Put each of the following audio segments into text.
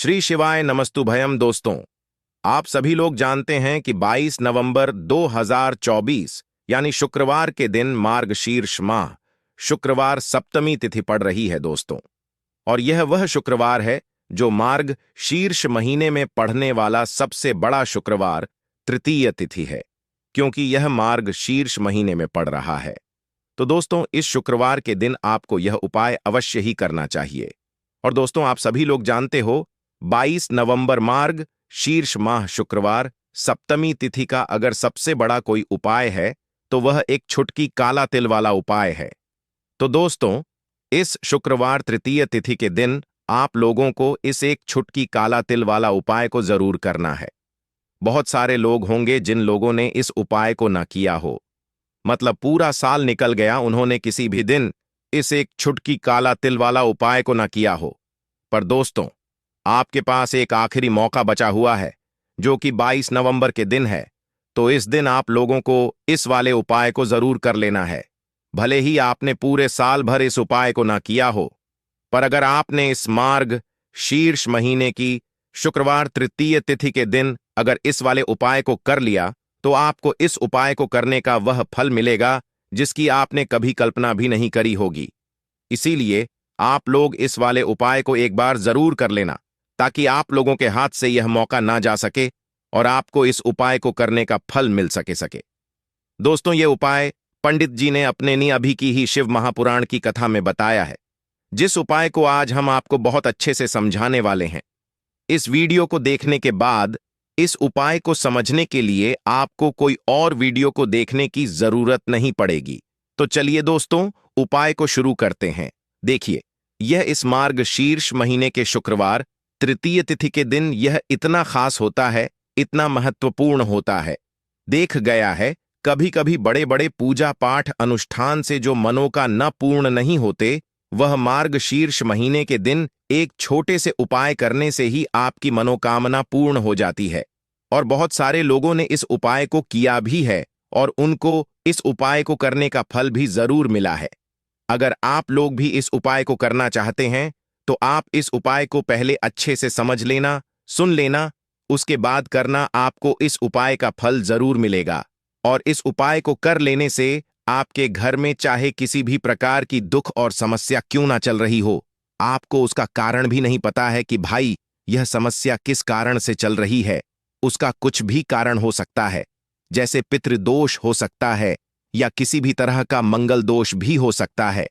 श्री शिवाय नमस्तुभयम दोस्तों। आप सभी लोग जानते हैं कि 22 नवंबर 2024 यानी शुक्रवार के दिन मार्गशीर्ष माह शुक्रवार सप्तमी तिथि पड़ रही है दोस्तों। और यह वह शुक्रवार है जो मार्ग शीर्ष महीने में पड़ने वाला सबसे बड़ा शुक्रवार तृतीय तिथि है, क्योंकि यह मार्ग शीर्ष महीने में पड़ रहा है। तो दोस्तों, इस शुक्रवार के दिन आपको यह उपाय अवश्य ही करना चाहिए। और दोस्तों, आप सभी लोग जानते हो 22 नवंबर मार्ग शीर्ष माह शुक्रवार सप्तमी तिथि का अगर सबसे बड़ा कोई उपाय है तो वह एक छुटकी काला तिल वाला उपाय है। तो दोस्तों, इस शुक्रवार तृतीय तिथि के दिन आप लोगों को इस एक छुटकी काला तिल वाला उपाय को जरूर करना है। बहुत सारे लोग होंगे जिन लोगों ने इस उपाय को न किया हो, मतलब पूरा साल निकल गया, उन्होंने किसी भी दिन इस एक छुटकी काला तिल वाला उपाय को न किया हो। पर दोस्तों, आपके पास एक आखिरी मौका बचा हुआ है जो कि 22 नवंबर के दिन है। तो इस दिन आप लोगों को इस वाले उपाय को जरूर कर लेना है। भले ही आपने पूरे साल भर इस उपाय को ना किया हो, पर अगर आपने इस मार्ग शीर्ष महीने की शुक्रवार तृतीय तिथि के दिन अगर इस वाले उपाय को कर लिया तो आपको इस उपाय को करने का वह फल मिलेगा जिसकी आपने कभी कल्पना भी नहीं करी होगी। इसीलिए आप लोग इस वाले उपाय को एक बार जरूर कर लेना, ताकि आप लोगों के हाथ से यह मौका ना जा सके और आपको इस उपाय को करने का फल मिल सके। दोस्तों, यह उपाय पंडित जी ने अपने नी अभी की ही शिव महापुराण की कथा में बताया है, जिस उपाय को आज हम आपको बहुत अच्छे से समझाने वाले हैं। इस वीडियो को देखने के बाद इस उपाय को समझने के लिए आपको कोई और वीडियो को देखने की जरूरत नहीं पड़ेगी। तो चलिए दोस्तों, उपाय को शुरू करते हैं। देखिए, यह इस मार्ग शीर्ष महीने के शुक्रवार तृतीय तिथि के दिन यह इतना खास होता है, इतना महत्वपूर्ण होता है। देख गया है कभी कभी बड़े बड़े पूजा पाठ अनुष्ठान से जो मनों का न पूर्ण नहीं होते, वह मार्ग शीर्ष महीने के दिन एक छोटे से उपाय करने से ही आपकी मनोकामना पूर्ण हो जाती है। और बहुत सारे लोगों ने इस उपाय को किया भी है और उनको इस उपाय को करने का फल भी जरूर मिला है। अगर आप लोग भी इस उपाय को करना चाहते हैं तो आप इस उपाय को पहले अच्छे से समझ लेना, सुन लेना, उसके बाद करना। आपको इस उपाय का फल जरूर मिलेगा। और इस उपाय को कर लेने से आपके घर में चाहे किसी भी प्रकार की दुख और समस्या क्यों ना चल रही हो, आपको उसका कारण भी नहीं पता है कि भाई यह समस्या किस कारण से चल रही है। उसका कुछ भी कारण हो सकता है, जैसे पितृदोष हो सकता है या किसी भी तरह का मंगल दोष भी हो सकता है।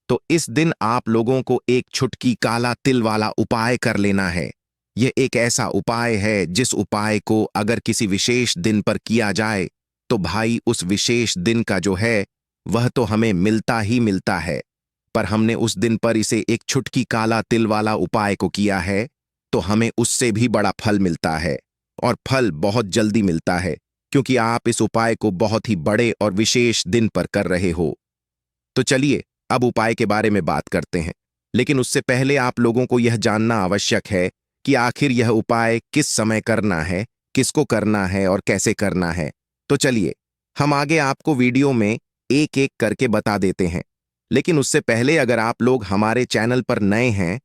तो इस दिन आप लोगों को एक छुटकी काला तिल वाला उपाय कर लेना है। यह एक ऐसा उपाय है जिस उपाय को अगर किसी विशेष दिन पर किया जाए तो भाई उस विशेष दिन का जो है वह तो हमें मिलता ही मिलता है। पर हमने उस दिन पर इसे एक छुटकी काला तिल वाला उपाय को किया है तो हमें उससे भी बड़ा फल मिलता है, और फल बहुत जल्दी मिलता है, क्योंकि आप इस उपाय को बहुत ही बड़े और विशेष दिन पर कर रहे हो। तो चलिए अब उपाय के बारे में बात करते हैं, लेकिन उससे पहले आप लोगों को यह जानना आवश्यक है कि आखिर यह उपाय किस समय करना है, किसको करना है और कैसे करना है। तो चलिए हम आगे आपको वीडियो में एक एक करके बता देते हैं। लेकिन उससे पहले अगर आप लोग हमारे चैनल पर नए हैं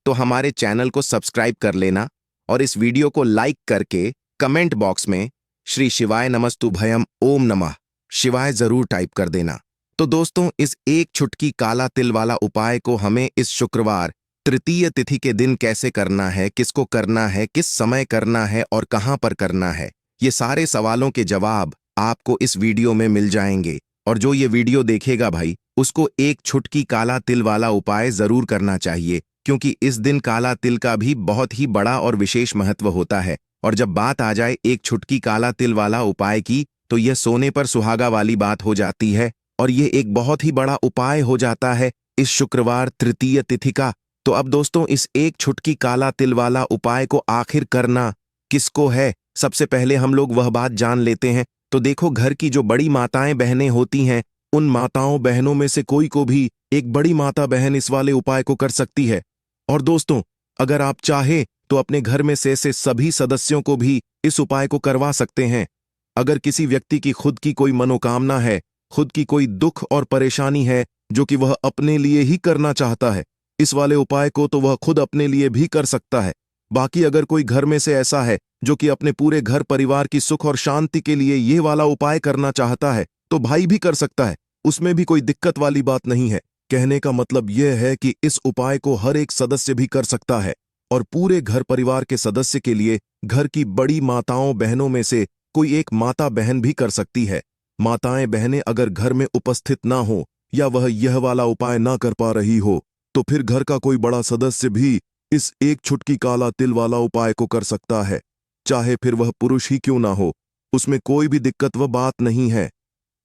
तो हमारे चैनल को सब्सक्राइब कर लेना और इस वीडियो को लाइक करके कमेंट बॉक्स में श्री शिवाय नमस्तुभयम ओम नमः शिवाय जरूर टाइप कर देना। तो दोस्तों, इस एक छुटकी काला तिल वाला उपाय को हमें इस शुक्रवार तृतीय तिथि के दिन कैसे करना है, किसको करना है, किस समय करना है और कहां पर करना है, ये सारे सवालों के जवाब आपको इस वीडियो में मिल जाएंगे। और जो ये वीडियो देखेगा भाई, उसको एक छुटकी काला तिल वाला उपाय जरूर करना चाहिए, क्योंकि इस दिन काला तिल का भी बहुत ही बड़ा और विशेष महत्व होता है। और जब बात आ जाए एक छुटकी काला तिल वाला उपाय की, तो यह सोने पर सुहागा वाली बात हो जाती है और यह एक बहुत ही बड़ा उपाय हो जाता है इस शुक्रवार तृतीय तिथि का। तो अब दोस्तों, इस एक छुटकी काला तिल वाला उपाय को आखिर करना किसको है, सबसे पहले हम लोग वह बात जान लेते हैं। तो देखो, घर की जो बड़ी माताएं बहनें होती हैं, उन माताओं बहनों में से कोई को भी एक बड़ी माता बहन इस वाले उपाय को कर सकती है। और दोस्तों, अगर आप चाहे तो अपने घर में से सभी सदस्यों को भी इस उपाय को करवा सकते हैं। अगर किसी व्यक्ति की खुद की कोई मनोकामना है, खुद की कोई दुख और परेशानी है जो कि वह अपने लिए ही करना चाहता है, इस वाले उपाय को तो वह खुद अपने लिए भी कर सकता है। बाकी अगर कोई घर में से ऐसा है जो कि अपने पूरे घर परिवार की सुख और शांति के लिए ये वाला उपाय करना चाहता है तो भाई भी कर सकता है, उसमें भी कोई दिक्कत वाली बात नहीं है। कहने का मतलब यह है कि इस उपाय को हर एक सदस्य भी कर सकता है और पूरे घर परिवार के सदस्य के लिए घर की बड़ी माताओं बहनों में से कोई एक माता बहन भी कर सकती है। माताएं बहनें अगर घर में उपस्थित ना हो या वह यह वाला उपाय ना कर पा रही हो तो फिर घर का कोई बड़ा सदस्य भी इस एक छुटकी काला तिल वाला उपाय को कर सकता है, चाहे फिर वह पुरुष ही क्यों ना हो, उसमें कोई भी दिक्कत व बात नहीं है।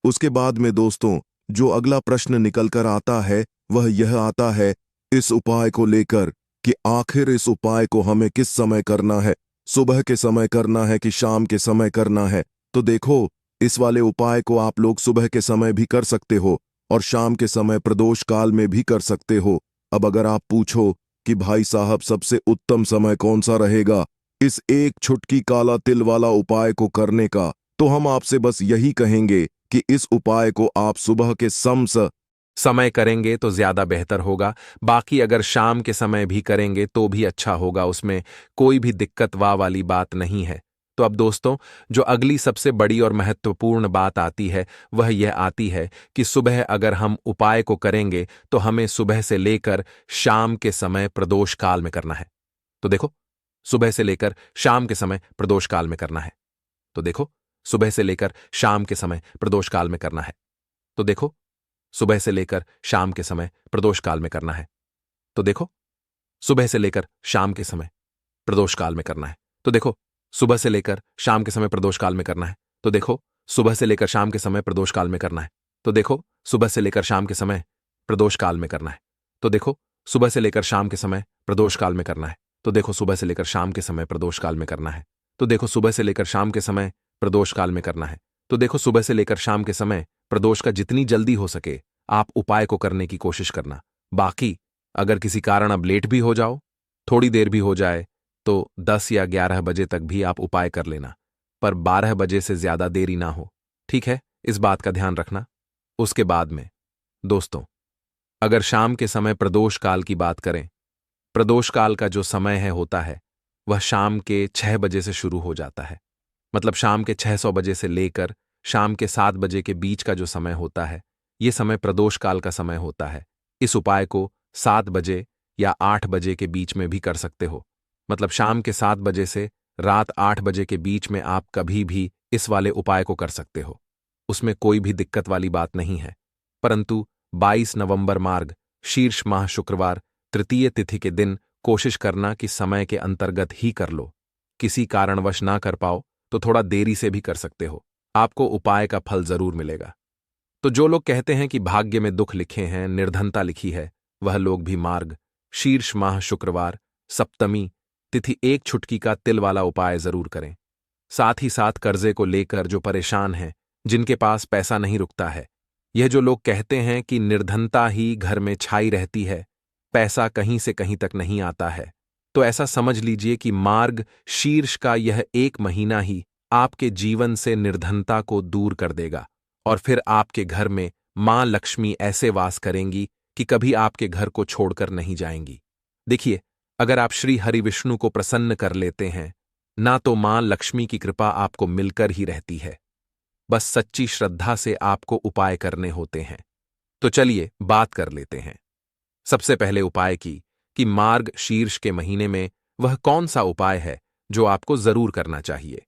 उसके बाद में दोस्तों जो अगला प्रश्न निकल कर आता है वह यह आता है इस उपाय को लेकर कि आखिर इस उपाय को हमें किस समय करना है, सुबह के समय करना है कि शाम के समय करना है। तो देखो, इस वाले उपाय को आप लोग सुबह के समय भी कर सकते हो और शाम के समय प्रदोष काल में भी कर सकते हो। अब अगर आप पूछो कि भाई साहब सबसे उत्तम समय कौन सा रहेगा इस एक छुटकी काला तिल वाला उपाय को करने का, तो हम आपसे बस यही कहेंगे कि इस उपाय को आप सुबह के समय करेंगे तो ज्यादा बेहतर होगा। बाकी अगर शाम के समय भी करेंगे तो भी अच्छा होगा, उसमें कोई भी दिक्कत वाली बात नहीं है। तो अब दोस्तों जो अगली सबसे बड़ी और महत्वपूर्ण बात आती है वह यह आती है कि सुबह अगर हम उपाय को करेंगे तो हमें सुबह से लेकर शाम के समय प्रदोष काल में करना है। तो देखो, सुबह से लेकर शाम के समय प्रदोष काल में करना है। तो देखो, सुबह से लेकर शाम के समय प्रदोष काल में करना है। तो देखो, सुबह से लेकर शाम के समय प्रदोष काल में करना है। तो देखो, सुबह से लेकर शाम के समय प्रदोष काल में करना है। तो देखो, सुबह से लेकर शाम के समय प्रदोष काल में करना है। तो देखो, सुबह से लेकर शाम के समय प्रदोष काल में करना है। तो देखो, सुबह से लेकर शाम के समय प्रदोष काल में करना है। तो देखो, सुबह से लेकर शाम के समय प्रदोष काल में करना है। तो देखो, सुबह से लेकर शाम के समय प्रदोष काल में करना है। तो देखो, सुबह से लेकर शाम के समय प्रदोष काल में करना है। तो देखो, सुबह से लेकर शाम के समय प्रदोष का जितनी जल्दी हो सके आप उपाय को करने की कोशिश करना। बाकी अगर किसी कारण अब लेट भी हो जाओ, थोड़ी देर भी हो जाए, तो 10 या 11 बजे तक भी आप उपाय कर लेना, पर 12 बजे से ज्यादा देरी ना हो। ठीक है, इस बात का ध्यान रखना। उसके बाद में दोस्तों अगर शाम के समय प्रदोष काल की बात करें, प्रदोष काल का जो समय होता है वह शाम के 6 बजे से शुरू हो जाता है। मतलब शाम के 600 बजे से लेकर शाम के 7 बजे के बीच का जो समय होता है यह समय प्रदोष काल का समय होता है। इस उपाय को 7 बजे या 8 बजे के बीच में भी कर सकते हो। मतलब शाम के 7 बजे से रात 8 बजे के बीच में आप कभी भी इस वाले उपाय को कर सकते हो, उसमें कोई भी दिक्कत वाली बात नहीं है। परंतु 22 नवंबर मार्ग शीर्ष माह शुक्रवार तृतीय तिथि के दिन कोशिश करना कि समय के अंतर्गत ही कर लो। किसी कारणवश ना कर पाओ तो थोड़ा देरी से भी कर सकते हो, आपको उपाय का फल जरूर मिलेगा। तो जो लोग कहते हैं कि भाग्य में दुख लिखे हैं, निर्धनता लिखी है, वह लोग भी मार्ग शीर्ष माह शुक्रवार सप्तमी तिथि एक छुटकी का तिल वाला उपाय जरूर करें। साथ ही साथ कर्जे को लेकर जो परेशान हैं, जिनके पास पैसा नहीं रुकता है, यह जो लोग कहते हैं कि निर्धनता ही घर में छाई रहती है, पैसा कहीं से कहीं तक नहीं आता है, तो ऐसा समझ लीजिए कि मार्ग शीर्ष का यह एक महीना ही आपके जीवन से निर्धनता को दूर कर देगा और फिर आपके घर में मां लक्ष्मी ऐसे वास करेंगी कि कभी आपके घर को छोड़कर नहीं जाएंगी। देखिए, अगर आप श्री हरि विष्णु को प्रसन्न कर लेते हैं ना तो मां लक्ष्मी की कृपा आपको मिलकर ही रहती है, बस सच्ची श्रद्धा से आपको उपाय करने होते हैं। तो चलिए बात कर लेते हैं सबसे पहले उपाय की कि मार्ग शीर्ष के महीने में वह कौन सा उपाय है जो आपको जरूर करना चाहिए।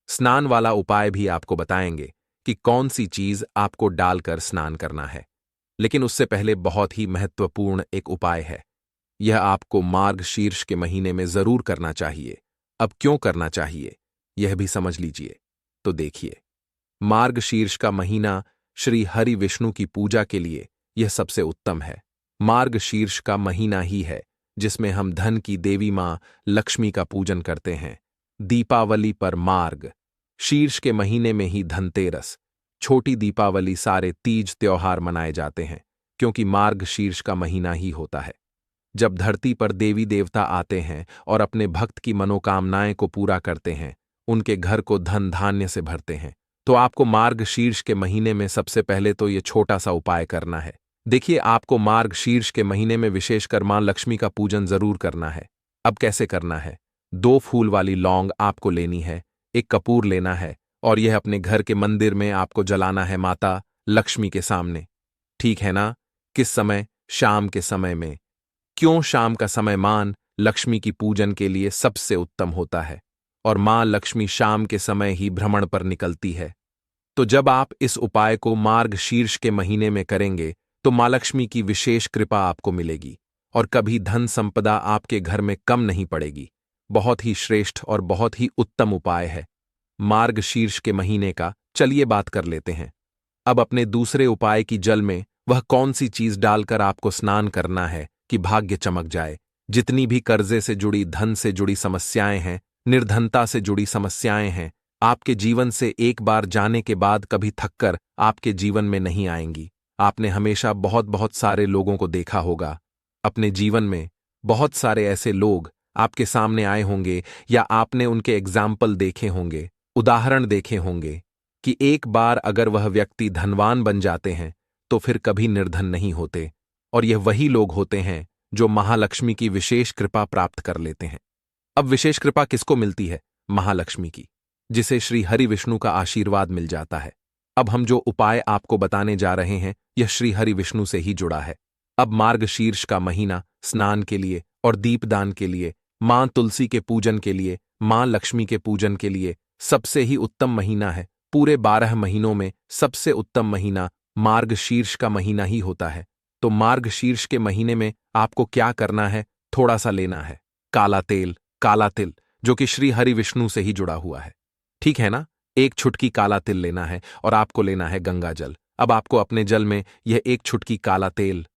स्नान वाला उपाय भी आपको बताएंगे कि कौन सी चीज आपको डालकर स्नान करना है, लेकिन उससे पहले बहुत ही महत्वपूर्ण एक उपाय है। यह आपको मार्ग शीर्ष के महीने में जरूर करना चाहिए। अब क्यों करना चाहिए यह भी समझ लीजिए। तो देखिए, मार्ग शीर्ष का महीना श्री हरि विष्णु की पूजा के लिए यह सबसे उत्तम है। मार्ग शीर्ष का महीना ही है जिसमें हम धन की देवी मां लक्ष्मी का पूजन करते हैं। दीपावली पर मार्ग शीर्ष के महीने में ही धनतेरस, छोटी दीपावली सारे तीज त्योहार मनाए जाते हैं क्योंकि मार्ग शीर्ष का महीना ही होता है जब धरती पर देवी देवता आते हैं और अपने भक्त की मनोकामनाएं को पूरा करते हैं, उनके घर को धन धान्य से भरते हैं। तो आपको मार्ग शीर्ष के महीने में सबसे पहले तो ये छोटा सा उपाय करना है। देखिए, आपको मार्ग शीर्ष के महीने में विशेषकर मां लक्ष्मी का पूजन जरूर करना है। अब कैसे करना है 2 फूल वाली लौंग आपको लेनी है, एक कपूर लेना है और यह अपने घर के मंदिर में आपको जलाना है माता लक्ष्मी के सामने। ठीक है ना? किस समय? शाम के समय में। क्यों शाम का समय? मान लक्ष्मी की पूजन के लिए सबसे उत्तम होता है और मां लक्ष्मी शाम के समय ही भ्रमण पर निकलती है। तो जब आप इस उपाय को मार्गशीर्ष के महीने में करेंगे तो मां लक्ष्मी की विशेष कृपा आपको मिलेगी और कभी धन संपदा आपके घर में कम नहीं पड़ेगी। बहुत ही श्रेष्ठ और बहुत ही उत्तम उपाय है मार्गशीर्ष के महीने का। चलिए बात कर लेते हैं। अब अपने दूसरे उपाय की जल में वह कौन सी चीज डालकर आपको स्नान करना है कि भाग्य चमक जाए। जितनी भी कर्जे से जुड़ी, धन से जुड़ी समस्याएं हैं, निर्धनता से जुड़ी समस्याएं हैं, आपके जीवन से एक बार जाने के बाद कभी थककर आपके जीवन में नहीं आएंगी। आपने हमेशा बहुत बहुत सारे लोगों को देखा होगा अपने जीवन में। बहुत सारे ऐसे लोग आपके सामने आए होंगे या आपने उनके एग्जाम्पल देखे होंगे, उदाहरण देखे होंगे कि एक बार अगर वह व्यक्ति धनवान बन जाते हैं तो फिर कभी निर्धन नहीं होते। और यह वही लोग होते हैं जो महालक्ष्मी की विशेष कृपा प्राप्त कर लेते हैं। अब विशेष कृपा किसको मिलती है? महालक्ष्मी की, जिसे श्री हरि विष्णु का आशीर्वाद मिल जाता है। अब हम जो उपाय आपको बताने जा रहे हैं यह श्री हरि विष्णु से ही जुड़ा है। अब मार्गशीर्ष का महीना स्नान के लिए और दीपदान के लिए, मां तुलसी के पूजन के लिए, मां लक्ष्मी के पूजन के लिए सबसे ही उत्तम महीना है। पूरे 12 महीनों में सबसे उत्तम महीना मार्गशीर्ष का महीना ही होता है। तो मार्गशीर्ष के महीने में आपको क्या करना है? थोड़ा सा लेना है काला तेल, काला तिल, जो कि श्री हरि विष्णु से ही जुड़ा हुआ है। ठीक है ना? एक छुटकी काला तिल लेना है और आपको लेना है गंगा जल। अब आपको अपने जल में यह एक छुटकी काला तेल